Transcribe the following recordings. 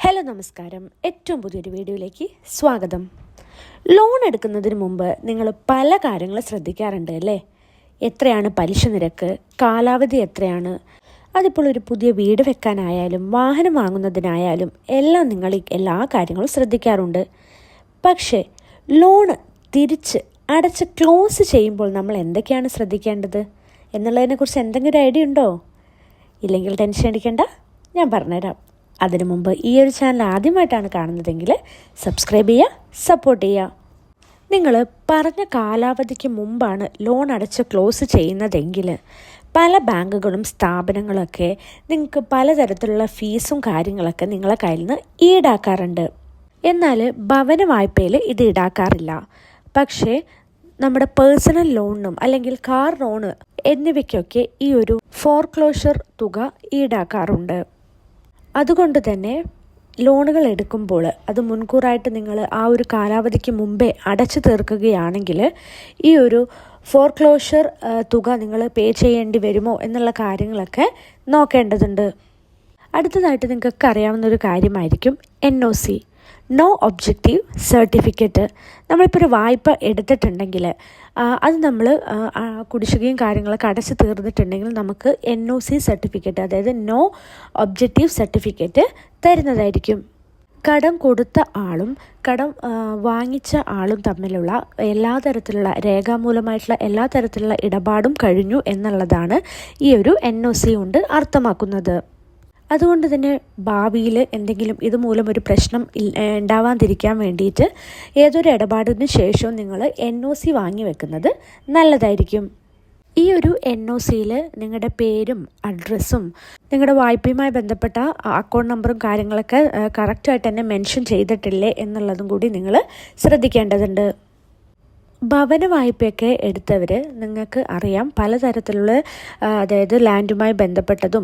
Hello നമസ്കാരം. ഏറ്റവും പുതിയൊരു വീഡിയോയിലേക്ക് സ്വാഗതം. ലോൺ എടുക്കുന്നതിന് മുമ്പ് നിങ്ങൾ പല കാര്യങ്ങൾ ശ്രദ്ധിക്കാറുണ്ട് അല്ലേ? എത്രയാണ് പലിശ നിരക്ക്, കാലാവധി എത്രയാണ്, അതിപ്പോൾ ഒരു പുതിയ വീട് വെക്കാനായാലും വാഹനം വാങ്ങുന്നതിനായാലും എല്ലാം നിങ്ങൾ എല്ലാ കാര്യങ്ങളും ശ്രദ്ധിക്കാറുണ്ട്. പക്ഷേ ലോണ് തിരിച്ച് അടച്ച് ക്ലോസ് ചെയ്യുമ്പോൾ നമ്മൾ എന്തൊക്കെയാണ് ശ്രദ്ധിക്കേണ്ടത് എന്നുള്ളതിനെക്കുറിച്ച് എന്തെങ്കിലും ഐഡിയ ഉണ്ടോ? ഇല്ലെങ്കിൽ ടെൻഷൻ അടിക്കേണ്ട, ഞാൻ പറഞ്ഞുതരാം. അതിനു മുമ്പ് ഈ ഒരു ചാനൽ ആദ്യമായിട്ടാണ് കാണുന്നതെങ്കിൽ സബ്സ്ക്രൈബ് ചെയ്യുക, സപ്പോർട്ട് ചെയ്യുക. നിങ്ങൾ പറഞ്ഞ കാലാവധിക്ക് മുമ്പാണ് ലോൺ അടച്ച് ക്ലോസ് ചെയ്യുന്നതെങ്കിൽ പല ബാങ്കുകളും സ്ഥാപനങ്ങളൊക്കെ നിങ്ങൾക്ക് പലതരത്തിലുള്ള ഫീസും കാര്യങ്ങളൊക്കെ നിങ്ങളെ കയ്യിൽ നിന്ന് ഈടാക്കാറുണ്ട്. എന്നാൽ ഭവന വായ്പയിൽ ഇത് ഈടാക്കാറില്ല. പക്ഷേ നമ്മുടെ പേഴ്സണൽ ലോണിനും അല്ലെങ്കിൽ കാർ ലോണ് എന്നിവയ്ക്കൊക്കെ ഈ ഒരു ഫോർക്ലോഷർ തുക ഈടാക്കാറുണ്ട്. അതുകൊണ്ട് തന്നെ ലോണുകൾ എടുക്കുമ്പോൾ അത് മുൻകൂറായിട്ട് നിങ്ങൾ ആ ഒരു കാലാവധിക്ക് മുമ്പേ അടച്ചു തീർക്കുകയാണെങ്കിൽ ഈ ഒരു ഫോർക്ലോഷർ തുക നിങ്ങൾ പേ ചെയ്യേണ്ടി വരുമോ എന്നുള്ള കാര്യങ്ങളൊക്കെ നോക്കേണ്ടതുണ്ട്. അടുത്തതായിട്ട് നിങ്ങൾക്കൊക്കെ അറിയാവുന്നൊരു കാര്യമായിരിക്കും NOC, നോ ഒബ്ജക്റ്റീവ് സർട്ടിഫിക്കറ്റ്. നമ്മളിപ്പോൾ ഒരു വായ്പ എടുത്തിട്ടുണ്ടെങ്കിൽ അത് നമ്മൾ കുടിശ്ശികയും കാര്യങ്ങളൊക്കെ അടച്ച് തീർന്നിട്ടുണ്ടെങ്കിൽ നമുക്ക് NOC സർട്ടിഫിക്കറ്റ്, അതായത് നോ ഒബ്ജക്റ്റീവ് സർട്ടിഫിക്കറ്റ് തരുന്നതായിരിക്കും. കടം കൊടുത്ത ആളും കടം വാങ്ങിച്ച ആളും തമ്മിലുള്ള എല്ലാ തരത്തിലുള്ള രേഖാമൂലമായിട്ടുള്ള എല്ലാ തരത്തിലുള്ള ഇടപാടും കഴിഞ്ഞു എന്നുള്ളതാണ് ഈ ഒരു NOC കൊണ്ട് അർത്ഥമാക്കുന്നത്. അതുകൊണ്ട് തന്നെ ഭാവിയിൽ എന്തെങ്കിലും ഇതുമൂലം ഒരു പ്രശ്നം ഉണ്ടാവാതിരിക്കാൻ വേണ്ടിയിട്ട് ഏതൊരു ഇടപാടിന് ശേഷവും നിങ്ങൾ NOC വാങ്ങി വെക്കുന്നത് നല്ലതായിരിക്കും. ഈ ഒരു NOCയിൽ നിങ്ങളുടെ പേരും അഡ്രസ്സും നിങ്ങളുടെ വായ്പയുമായി ബന്ധപ്പെട്ട അക്കൗണ്ട് നമ്പറും കാര്യങ്ങളൊക്കെ കറക്റ്റായിട്ട് തന്നെ മെൻഷൻ ചെയ്തിട്ടില്ലേ എന്നുള്ളതും കൂടി നിങ്ങൾ ശ്രദ്ധിക്കേണ്ടതുണ്ട്. ഭവന വായ്പയൊക്കെ എടുത്തവർ നിങ്ങൾക്ക് അറിയാം പലതരത്തിലുള്ള അതായത് ലാൻഡുമായി ബന്ധപ്പെട്ടതും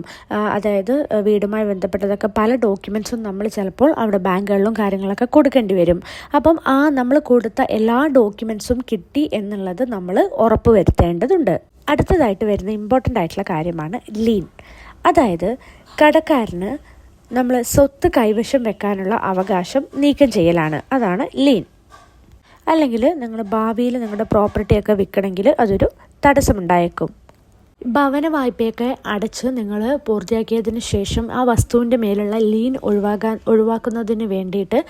അതായത് വീടുമായി ബന്ധപ്പെട്ടതൊക്കെ പല ഡോക്യുമെൻറ്റ്സും നമ്മൾ ചിലപ്പോൾ അവിടെ ബാങ്കുകളിലും കാര്യങ്ങളൊക്കെ കൊടുക്കേണ്ടി വരും. അപ്പം നമ്മൾ കൊടുത്ത എല്ലാ ഡോക്യുമെൻറ്റ്സും കിട്ടി എന്നുള്ളത് നമ്മൾ ഉറപ്പ് വരുത്തേണ്ടതുണ്ട്. അടുത്തതായിട്ട് വരുന്ന ഇമ്പോർട്ടൻ്റ് ആയിട്ടുള്ള കാര്യമാണ് ലീൻ. അതായത് കടക്കാരന് നമ്മൾ സ്വത്ത് കൈവശം വെക്കാനുള്ള അവകാശം നീക്കം ചെയ്യലാണ്. അതാണ് ലീൻ. അല്ലെങ്കിൽ നിങ്ങൾ ഭാവിയിൽ നിങ്ങളുടെ പ്രോപ്പർട്ടിയൊക്കെ വിൽക്കണമെങ്കിൽ അതൊരു തടസ്സമുണ്ടായേക്കും. ഭവന വായ്പയൊക്കെ അടച്ച് നിങ്ങൾ പൂർത്തിയാക്കിയതിന് ശേഷം ആ വസ്തുവിൻ്റെ മേലുള്ള ലീൻ ഒഴിവാക്കുന്നതിന് വേണ്ടിയിട്ട്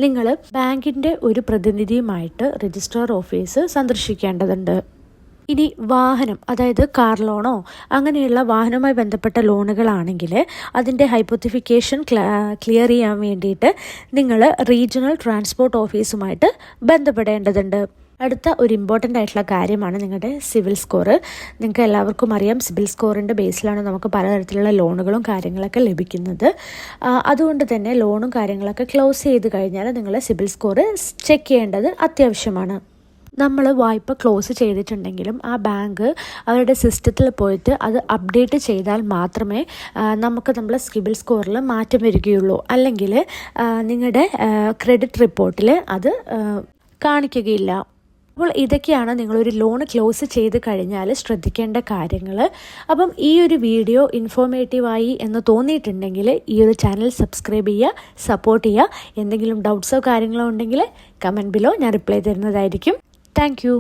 നിങ്ങൾ ബാങ്കിൻ്റെ ഒരു പ്രതിനിധിയുമായിട്ട് രജിസ്ട്രാർ ഓഫീസ് സന്ദർശിക്കേണ്ടതുണ്ട്. ഇനി വാഹനം, അതായത് കാർ ലോണോ അങ്ങനെയുള്ള വാഹനവുമായി ബന്ധപ്പെട്ട ലോണുകളാണെങ്കിൽ അതിൻ്റെ ഹൈപ്പോത്തിഫിക്കേഷൻ ക്ലിയർ ചെയ്യാൻ വേണ്ടിയിട്ട് നിങ്ങൾ റീജിയണൽ ട്രാൻസ്പോർട്ട് ഓഫീസുമായിട്ട് ബന്ധപ്പെടേണ്ടതുണ്ട്. അടുത്ത ഒരു ഇമ്പോർട്ടൻ്റ് ആയിട്ടുള്ള കാര്യമാണ് നിങ്ങളുടെ സിവിൽ സ്കോർ. നിങ്ങൾക്ക് എല്ലാവർക്കും അറിയാം സിവിൽ സ്കോറിൻ്റെ ബേസിലാണ് നമുക്ക് പലതരത്തിലുള്ള ലോണുകളും കാര്യങ്ങളൊക്കെ ലഭിക്കുന്നത്. അതുകൊണ്ട് തന്നെ ലോണും കാര്യങ്ങളൊക്കെ ക്ലോസ് ചെയ്ത് കഴിഞ്ഞാൽ നിങ്ങൾ സിവിൽ സ്കോർ ചെക്ക് ചെയ്യേണ്ടത് അത്യാവശ്യമാണ്. നമ്മൾ വായ്പ ക്ലോസ് ചെയ്തിട്ടുണ്ടെങ്കിലും ആ ബാങ്ക് അവരുടെ സിസ്റ്റത്തിൽ പോയിട്ട് അത് അപ്ഡേറ്റ് ചെയ്താൽ മാത്രമേ നമുക്ക് നമ്മളെ സിബിൽ സ്കോറിൽ മാറ്റം വരികയുള്ളൂ. അല്ലെങ്കിൽ നിങ്ങളുടെ ക്രെഡിറ്റ് റിപ്പോർട്ടിൽ അത് കാണിക്കുകയില്ല. അപ്പോൾ ഇതൊക്കെയാണ് നിങ്ങളൊരു ലോൺ ക്ലോസ് ചെയ്ത് കഴിഞ്ഞാൽ ശ്രദ്ധിക്കേണ്ട കാര്യങ്ങൾ. അപ്പം ഈ ഒരു വീഡിയോ ഇൻഫോർമേറ്റീവായി എന്ന് തോന്നിയിട്ടുണ്ടെങ്കിൽ ഈ ഒരു ചാനൽ സബ്സ്ക്രൈബ് ചെയ്യുക, സപ്പോർട്ട് ചെയ്യുക. എന്തെങ്കിലും ഡൗട്ട്സോ കാര്യങ്ങളോ ഉണ്ടെങ്കിൽ കമൻറ്റ് ബിലോ ഞാൻ റിപ്ലൈ തരുന്നതായിരിക്കും. Thank you.